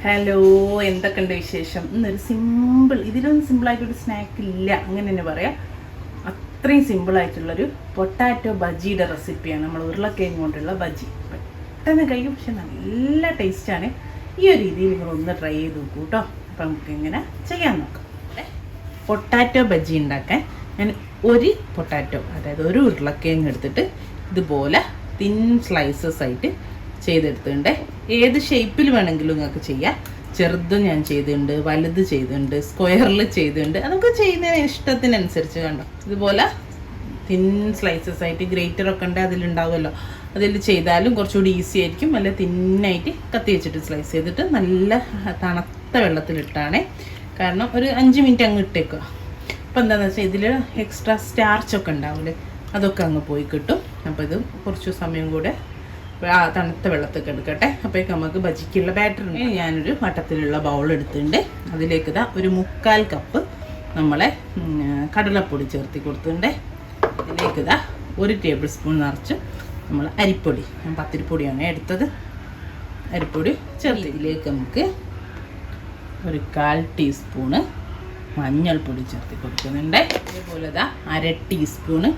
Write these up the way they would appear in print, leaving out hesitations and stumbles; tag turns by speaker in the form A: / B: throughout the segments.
A: Hello, എന്തൊക്കെയുണ്ട് വിശേഷം? ഇന്നൊരു ഇതിലൊന്നും സിമ്പിളായിട്ടൊരു സ്നാക്ക് ഇല്ല, അങ്ങനെ തന്നെ പറയാം. അത്രയും സിമ്പിളായിട്ടുള്ളൊരു പൊട്ടാറ്റോ ബജിയുടെ റെസിപ്പിയാണ്. നമ്മൾ ഉരുളക്കിഴങ്ങ് കൊണ്ടുള്ള ബജി. പെട്ടെന്ന് കഴിയും, പക്ഷെ നല്ല ടേസ്റ്റാണ്. ഈ ഒരു രീതിയിൽ നിങ്ങളൊന്ന് ട്രൈ ചെയ്ത് നോക്കൂ കേട്ടോ. അപ്പം നമുക്ക് ഇങ്ങനെ ചെയ്യാൻ നോക്കാം. പൊട്ടാറ്റോ ബജി ഉണ്ടാക്കാൻ ഞാൻ ഒരു പൊട്ടാറ്റോ, അതായത് ഒരു ഉരുളക്കിഴങ്ങ് എടുത്തിട്ട് ഇതുപോലെ തിൻ സ്ലൈസസ് ആയിട്ട് ചെയ്തെടുത്തിട്ടുണ്ട്. ഏത് ഷേപ്പിൽ വേണമെങ്കിലും നിങ്ങൾക്ക് ചെയ്യാം. ചെറുതും ഞാൻ ചെയ്തിട്ടുണ്ട്, വലുത് ചെയ്തിട്ടുണ്ട്, സ്ക്വയറിൽ ചെയ്തിട്ടുണ്ട്. അതൊക്കെ ചെയ്യുന്നതിന് ഇഷ്ടത്തിനനുസരിച്ച് കണ്ടോ. ഇതുപോലെ തിൻ സ്ലൈസസ് ആയിട്ട് ഗ്രേറ്ററൊക്കെ ഉണ്ട്, അതിലുണ്ടാവുമല്ലോ. അതിൽ ചെയ്താലും കുറച്ചുകൂടി ഈസി ആയിരിക്കും. നല്ല തിന്നായിട്ട് കത്തി വെച്ചിട്ട് സ്ലൈസ് ചെയ്തിട്ട് നല്ല തണുത്ത വെള്ളത്തിലിട്ടാണേ. കാരണം ഒരു 5 മിനിറ്റ് അങ്ങ് ഇട്ടേക്കുക. അപ്പോൾ എന്താണെന്ന് വെച്ചാൽ ഇതിൽ എക്സ്ട്രാ സ്റ്റാർച്ചൊക്കെ ഉണ്ടാവില്ലേ, അതൊക്കെ അങ്ങ് പോയി കിട്ടും. അപ്പോൾ ഇത് കുറച്ച് സമയം കൂടെ തണുത്ത വെള്ളത്തൊക്കെ എടുക്കട്ടെ. അപ്പോഴേക്ക് നമുക്ക് ബജിക്കുള്ള ബാറ്ററിന് ഞാനൊരു വട്ടത്തിലുള്ള ബൗൾ എടുത്തിട്ടുണ്ട്. അതിലേക്ക് ഒരു 3/4 കപ്പ് നമ്മളെ കടലപ്പൊടി ചേർത്തി കൊടുത്തിട്ടുണ്ട്. ഇതിലേക്ക് 1 ടേബിൾ സ്പൂൺ നിറച്ച് നമ്മൾ അരിപ്പൊടി, ഞാൻ പത്തിരിപ്പൊടിയാണ് എടുത്തത്, അരിപ്പൊടി ചേർത്ത് ഇതിലേക്ക് നമുക്ക് ഒരു 1/4 ടീസ്പൂണ് മഞ്ഞൾപ്പൊടി ചേർത്തി കൊടുക്കുന്നുണ്ട്. അതേപോലെ 1/2 ടീസ്പൂണ്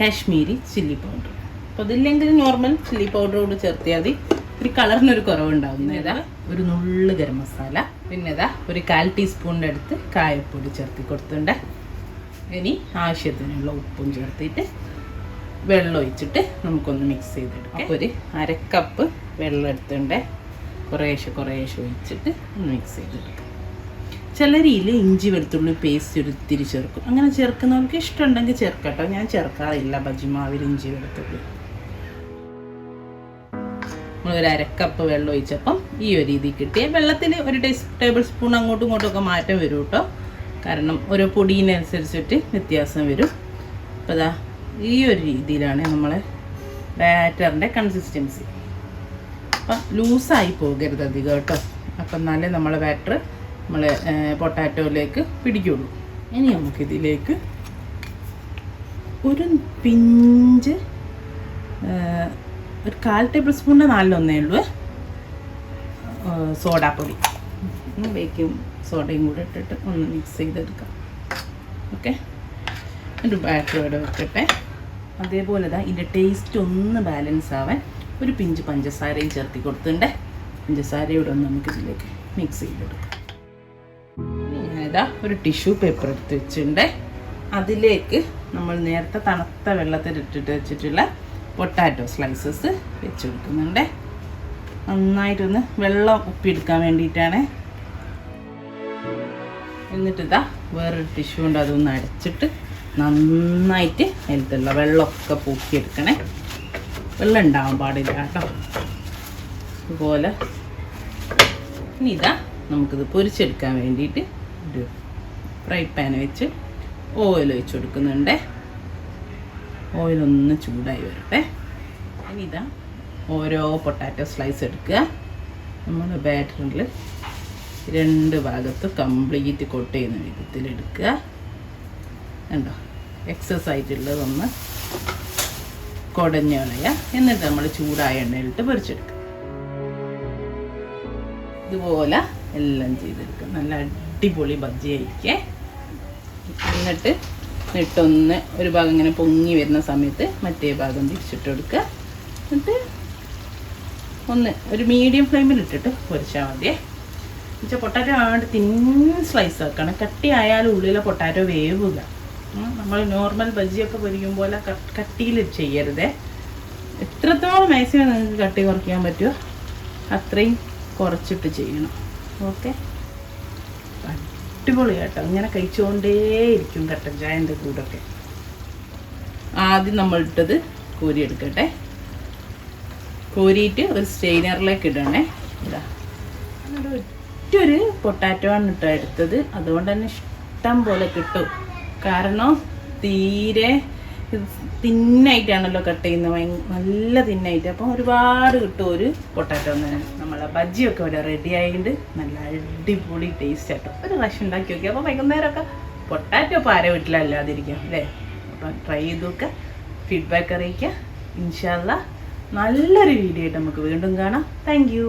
A: കാശ്മീരി ചില്ലി പൗഡർ. അപ്പോൾ അതില്ലെങ്കിൽ നോർമൽ ചില്ലി പൗഡറോട് ചേർത്തിയാൽ മതി. ഒരു കളറിനൊരു കുറവുണ്ടാവും. ഒരു നുള്ളു ഗരം മസാല, പിന്നെ ഒരു 1/4 ടീസ്പൂണിൻ്റെ അടുത്ത് കായപ്പൊടി ചേർത്തി കൊടുത്തിട്ടുണ്ട്. ഇനി ആവശ്യത്തിനുള്ള ഉപ്പും ചേർത്തിട്ട് വെള്ളം ഒഴിച്ചിട്ട് നമുക്കൊന്ന് മിക്സ് ചെയ്തെടുക്കാം. അപ്പോൾ ഒരു 1/2 കപ്പ് വെള്ളം എടുത്തിട്ടുണ്ട്. കുറേശ്ശെ ഒഴിച്ചിട്ട് ഒന്ന് മിക്സ് ചെയ്തെടുക്കാം. ചിലരിയിൽ ഇഞ്ചി വെളുത്തുള്ളി പേസ്റ്റ് ഒരിത്തിരി ചേർക്കും. അങ്ങനെ ചേർക്കുന്നവർക്ക് ഇഷ്ടമുണ്ടെങ്കിൽ ചേർക്കട്ടോ. ഞാൻ ചേർക്കാറില്ല ബജിമാവിൽ ഇഞ്ചി വെളുത്തുള്ളി. നമ്മളൊരു 1/2 കപ്പ് വെള്ളം ഒഴിച്ചപ്പം ഈ ഒരു രീതി കിട്ടിയ വെള്ളത്തിൽ ഒരു ടേബിൾ സ്പൂൺ അങ്ങോട്ടും ഇങ്ങോട്ടും മാറ്റം വരും കേട്ടോ. കാരണം ഓരോ പൊടിയിനനുസരിച്ചിട്ട് വ്യത്യാസം വരും. അപ്പോൾ ഈ ഒരു രീതിയിലാണ് നമ്മളെ ബാറ്ററിൻ്റെ കൺസിസ്റ്റൻസി. അപ്പം ലൂസായി പോകരുത് അധികം കേട്ടോ. അപ്പം എന്നാലേ നമ്മളെ ബാറ്റർ നമ്മളെ പൊട്ടാറ്റോയിലേക്ക് പിടിക്കുള്ളൂ. ഇനി നമുക്കിതിലേക്ക് ഒരു പിഞ്ച്, ഒരു 1/4 ടേബിൾ സ്പൂണിൻ്റെ 4 ഉള്ളൂ സോഡാപ്പൊടി, ബേക്കിംഗ് സോഡയും കൂടെ ഇട്ടിട്ട് ഒന്ന് മിക്സ് ചെയ്തെടുക്കാം. ഓക്കെ, ഒരു ബാറ്റർ ഇവിടെ വെക്കട്ടെ. അതേപോലെ ഇതിൻ്റെ ടേസ്റ്റ് ഒന്ന് ബാലൻസ് ആവാൻ ഒരു പിഞ്ച് പഞ്ചസാരയും ചേർത്തി കൊടുത്തിട്ടുണ്ട്. പഞ്ചസാരയുടെ ഒന്ന് നമുക്കിതിലേക്ക് മിക്സ് ചെയ്തെടുക്കാം. ഞാനിതാ ഒരു ടിഷ്യൂ പേപ്പർ എടുത്ത് വെച്ചിട്ടുണ്ട്. അതിലേക്ക് നമ്മൾ നേരത്തെ തണുത്ത വെള്ളത്തിൽ ഇട്ടിട്ട് വെച്ചിട്ടുള്ള പൊട്ടാറ്റോ സ്ലൈസസ് വെച്ചെടുക്കുന്നുണ്ട്. നന്നായിട്ടൊന്ന് വെള്ളം ഉപ്പിയെടുക്കാൻ വേണ്ടിയിട്ടാണ്. എന്നിട്ട് വേറൊരു ടിഷ്യൂ കൊണ്ട് അതൊന്ന് അടച്ചിട്ട് നന്നായിട്ട് അതിലത്തുള്ള വെള്ളമൊക്കെ പൂക്കിയെടുക്കണേ. വെള്ളം ഉണ്ടാവാൻ പാടില്ല കേട്ടോ. അതുപോലെ ഇനി നമുക്കിത് പൊരിച്ചെടുക്കാൻ വേണ്ടിയിട്ട് ഒരു ഫ്രൈ പാൻ വെച്ച് ഓയിൽ ഒഴിച്ച് കൊടുക്കുന്നുണ്ട്. ഓയിലൊന്ന് ചൂടായി വരട്ടെ. ഇനി ഓരോ പൊട്ടാറ്റോ സ്ലൈസ് എടുക്കുക. നമ്മൾ ബാറ്ററിൽ 2 ഭാഗത്ത് കംപ്ലീറ്റ് കൊട്ട് ചെയ്യുന്ന വിധത്തിലെടുക്കുക. കണ്ടോ, എക്സസ് ആയിട്ടുള്ളതൊന്ന് കുടഞ്ഞ് കളയുക. എന്നിട്ട് നമ്മൾ ചൂടായ എണ്ണയിലിട്ട് പൊരിച്ചെടുക്കുക. ഇതുപോലെ എല്ലാം ചെയ്തെടുക്കുക. നല്ല അടിപൊളി ബജി ആയിരിക്കേ. എന്നിട്ട് ഒരു ഭാഗം ഇങ്ങനെ പൊങ്ങി വരുന്ന സമയത്ത് മറ്റേ ഭാഗം തിരിച്ചിട്ട് കൊടുക്കുക. എന്നിട്ട് ഒരു മീഡിയം ഫ്ലെയിമിൽ ഇട്ടിട്ട് പൊരിച്ചാൽ മതിയേ. എന്നുവെച്ചാൽ പൊട്ടാറ്റോ ആണ്ട് തിൻ സ്ലൈസ് ആക്കണം. കട്ടി ആയാലും ഉള്ളിലെ പൊട്ടാറ്റോ വേവില്ല. നമ്മൾ നോർമൽ ബജിയൊക്കെ പൊരിക്കും പോലെ കട്ടിയിൽ ചെയ്യരുതേ. എത്രത്തോളം മാക്സിമം നിങ്ങൾക്ക് കട്ടി കുറയ്ക്കാൻ പറ്റുമോ അത്രയും കുറച്ചിട്ട് ചെയ്യണം. ഓക്കെ, അടിപൊളി കേട്ടോ. ഇങ്ങനെ കഴിച്ചുകൊണ്ടേയിരിക്കും കട്ടൻ ചായൻ്റെ കൂടൊക്കെ. ആദ്യം നമ്മൾ ഇട്ടത് കോരിയെടുക്കട്ടെ. കോരിയിട്ട് ഒരു സ്റ്റെയിനറിലേക്ക് ഇടണേ. ഒറ്റൊരു പൊട്ടാറ്റോ ആണ് എടുത്തത്. അതുകൊണ്ട് തന്നെ ഇഷ്ടം പോലെ കിട്ടും. കാരണം തീരെ തിന്നായിട്ടാണല്ലോ കട്ട് ചെയ്യുന്നത്, നല്ല തിന്നായിട്ട്. അപ്പം ഒരുപാട് കിട്ടും ഒരു പൊട്ടാറ്റോ തന്നെ. നമ്മളെ ബജിയൊക്കെ ഇവിടെ റെഡി ആയിട്ട് നല്ല അടിപൊളി ടേസ്റ്റ് ആട്ടോ. ഒരു പ്രാവശ്യം ഉണ്ടാക്കി നോക്കി. അപ്പോൾ വൈകുന്നേരമൊക്കെ പൊട്ടാറ്റോ ഇപ്പോൾ ആരെ വീട്ടിലല്ലാതിരിക്കാം അല്ലേ. അപ്പം ട്രൈ ചെയ്ത് നോക്കുക, ഫീഡ്ബാക്ക് അറിയിക്കുക. ഇൻഷാ അല്ലാഹ് നല്ലൊരു വീഡിയോ ആയിട്ട് നമുക്ക് വീണ്ടും കാണാം. Thank you.